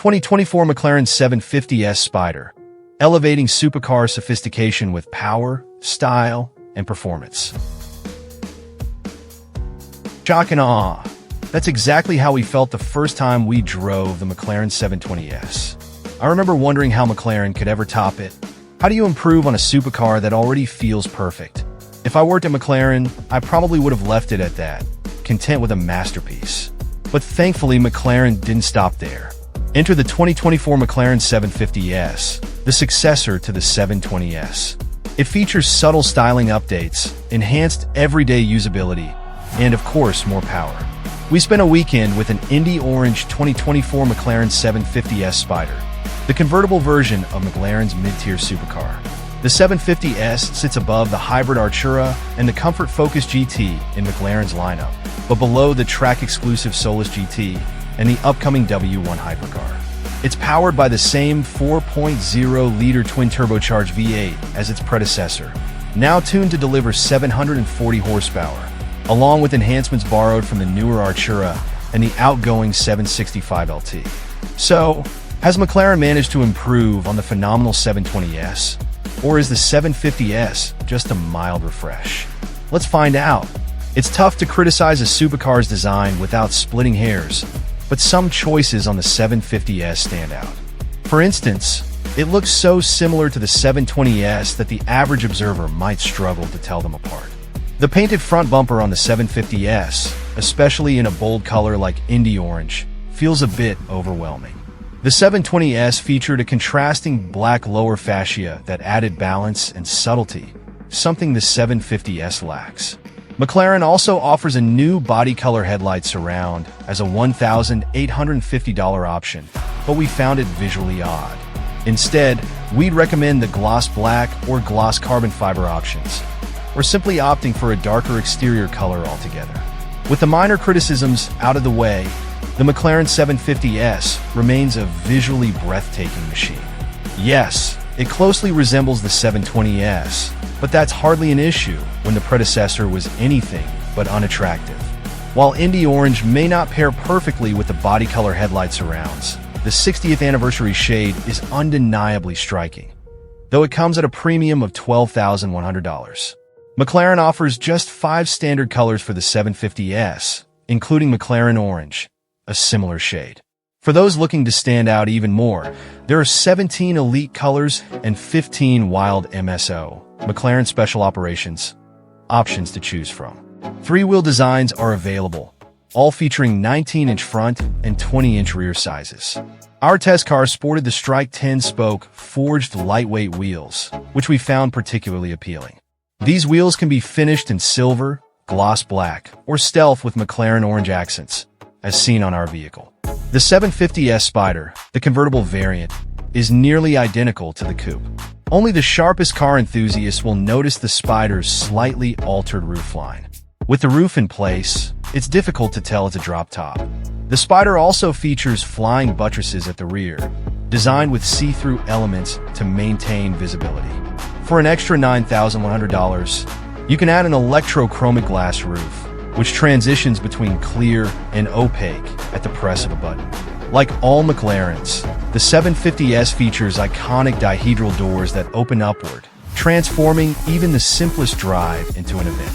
2024 McLaren 750S Spider, elevating supercar sophistication with power, style, and performance. Shock and awe. That's exactly how we felt the first time we drove the McLaren 720S. I remember wondering how McLaren could ever top it. How do you improve on a supercar that already feels perfect? If I worked at McLaren, I probably would have left it at that, content with a masterpiece. But thankfully, McLaren didn't stop there. Enter the 2024 McLaren 750S, the successor to the 720S. It features subtle styling updates, enhanced everyday usability, and of course, more power. We spent a weekend with an Indy Orange 2024 McLaren 750S Spider, the convertible version of McLaren's mid-tier supercar. The 750S sits above the hybrid Artura and the Comfort Focus GT in McLaren's lineup, but below the track-exclusive Solus GT and the upcoming W1 hypercar. It's powered by the same 4.0-liter twin-turbocharged V8 as its predecessor, now tuned to deliver 740 horsepower, along with enhancements borrowed from the newer Artura and the outgoing 765 LT. So, has McLaren managed to improve on the phenomenal 720S? Or is the 750S just a mild refresh? Let's find out. It's tough to criticize a supercar's design without splitting hairs, but some choices on the 750S stand out. For instance, it looks so similar to the 720S that the average observer might struggle to tell them apart. The painted front bumper on the 750S, especially in a bold color like Indy Orange, feels a bit overwhelming. The 720S featured a contrasting black lower fascia that added balance and subtlety, something the 750S lacks. McLaren also offers a new body color headlight surround as a $1,850 option, but we found it visually odd. Instead, we'd recommend the gloss black or gloss carbon fiber options, or simply opting for a darker exterior color altogether. With the minor criticisms out of the way, the McLaren 750S remains a visually breathtaking machine. Yes, it closely resembles the 720S, but that's hardly an issue when the predecessor was anything but unattractive. While Indy Orange may not pair perfectly with the body color headlight surrounds, the 60th anniversary shade is undeniably striking, though it comes at a premium of $12,100. McLaren offers just 5 standard colors for the 750S, including McLaren Orange, a similar shade. For those looking to stand out even more, there are 17 elite colors and 15 wild MSO, McLaren Special Operations, options to choose from. 3-wheel designs are available, all featuring 19-inch front and 20-inch rear sizes. Our test car sported the Strike 10-spoke forged lightweight wheels, which we found particularly appealing. These wheels can be finished in silver, gloss black, or stealth with McLaren orange accents, as seen on our vehicle. The 750S Spider, the convertible variant, is nearly identical to the coupe. Only the sharpest car enthusiasts will notice the Spider's slightly altered roofline. With the roof in place, it's difficult to tell it's a drop top. The Spider also features flying buttresses at the rear, designed with see-through elements to maintain visibility. For an extra $9,100, you can add an electrochromic glass roof, which transitions between clear and opaque at the press of a button. Like all McLarens, the 750S features iconic dihedral doors that open upward, transforming even the simplest drive into an event.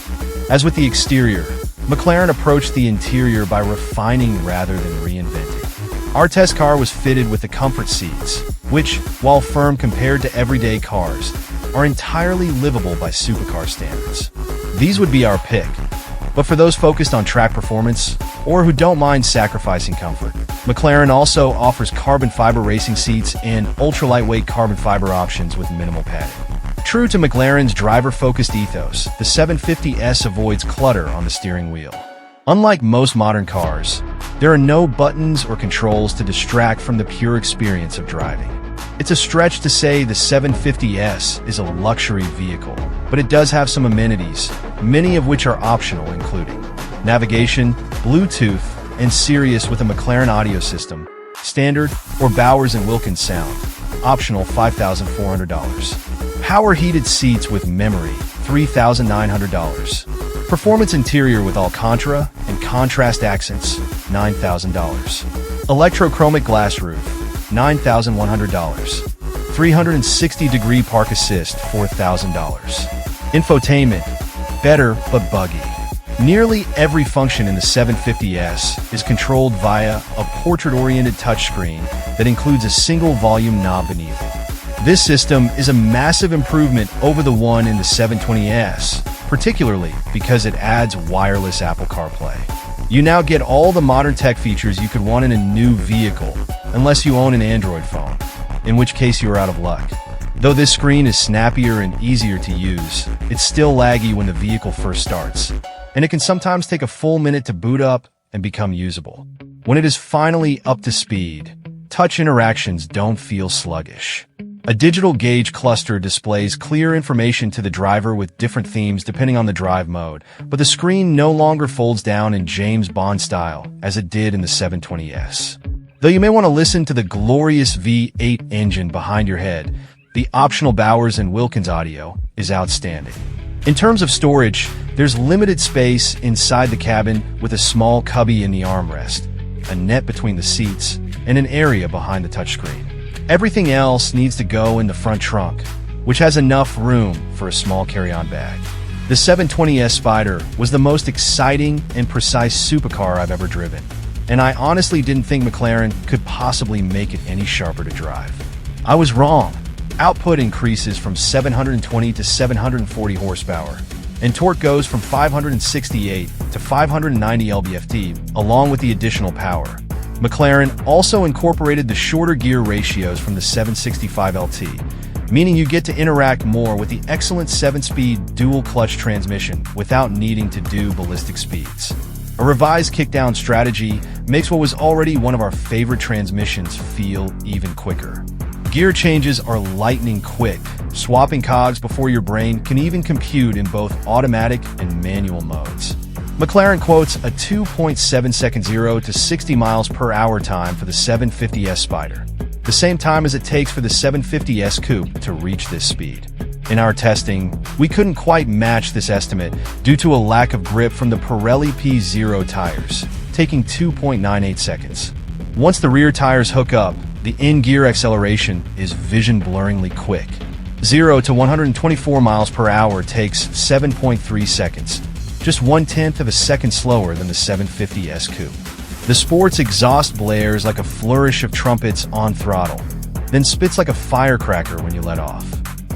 As with the exterior, McLaren approached the interior by refining rather than reinventing. Our test car was fitted with the comfort seats, which, while firm compared to everyday cars, are entirely livable by supercar standards. These would be our pick. But for those focused on track performance, or who don't mind sacrificing comfort, McLaren also offers carbon fiber racing seats and ultra-lightweight carbon fiber options with minimal padding. True to McLaren's driver-focused ethos, the 750S avoids clutter on the steering wheel. Unlike most modern cars, there are no buttons or controls to distract from the pure experience of driving. It's a stretch to say the 750S is a luxury vehicle, but it does have some amenities, many of which are optional, including navigation, Bluetooth, and Sirius with a McLaren audio system, standard, or Bowers & Wilkins sound, optional $5,400. Power heated seats with memory, $3,900. Performance interior with Alcantara and contrast accents, $9,000. Electrochromic glass roof, $9,100. 360-degree park assist, $4,000. Infotainment, better but buggy. Nearly every function in the 750S is controlled via a portrait-oriented touchscreen that includes a single volume knob beneath it. This system is a massive improvement over the one in the 720S, particularly because it adds wireless Apple CarPlay. You now get all the modern tech features you could want in a new vehicle, unless you own an Android phone, in which case you are out of luck. Though this screen is snappier and easier to use, it's still laggy when the vehicle first starts, and it can sometimes take a full minute to boot up and become usable. When it is finally up to speed, touch interactions don't feel sluggish. A digital gauge cluster displays clear information to the driver with different themes depending on the drive mode, but the screen no longer folds down in James Bond style as it did in the 720S. Though you may want to listen to the glorious V8 engine behind your head, the optional Bowers & Wilkins audio is outstanding. In terms of storage, there's limited space inside the cabin with a small cubby in the armrest, a net between the seats, and an area behind the touchscreen. Everything else needs to go in the front trunk, which has enough room for a small carry-on bag. The 720S Spyder was the most exciting and precise supercar I've ever driven, and I honestly didn't think McLaren could possibly make it any sharper to drive. I was wrong. Output increases from 720 to 740 horsepower, and torque goes from 568 to 590 lb-ft, along with the additional power. McLaren also incorporated the shorter gear ratios from the 765LT, meaning you get to interact more with the excellent 7-speed dual-clutch transmission without needing to do ballistic speeds. A revised kickdown strategy makes what was already one of our favorite transmissions feel even quicker. Gear changes are lightning quick. Swapping cogs before your brain can even compute in both automatic and manual modes. McLaren quotes a 2.7-second 0 to 60 miles per hour time for the 750S Spyder, the same time as it takes for the 750S Coupe to reach this speed. In our testing, we couldn't quite match this estimate due to a lack of grip from the Pirelli P0 tires, taking 2.98 seconds. Once the rear tires hook up, the in-gear acceleration is vision-blurringly quick. 0 to 124 miles per hour takes 7.3 seconds, just 1/10 of a second slower than the 750S Coupe. The sport's exhaust blares like a flourish of trumpets on throttle, then spits like a firecracker when you let off.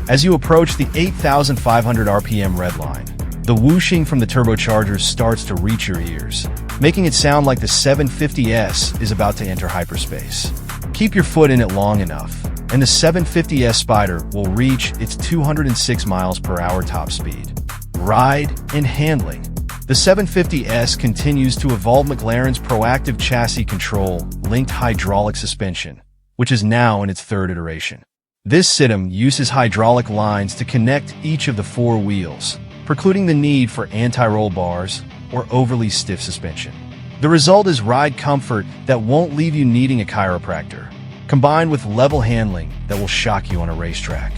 As you approach the 8,500 RPM redline, the whooshing from the turbochargers starts to reach your ears, making it sound like the 750S is about to enter hyperspace. Keep your foot in it long enough, and the 750S Spyder will reach its 206 miles per hour top speed. Ride and handling. The 750S continues to evolve McLaren's proactive chassis control linked hydraulic suspension, which is now in its third iteration. This system uses hydraulic lines to connect each of the four wheels, precluding the need for anti-roll bars or overly stiff suspension. The result is ride comfort that won't leave you needing a chiropractor, combined with level handling that will shock you on a racetrack.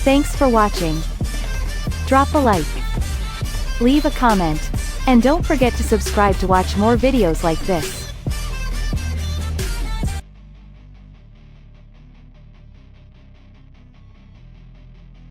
Thanks for watching. Drop a like, leave a comment, and don't forget to subscribe to watch more videos like this.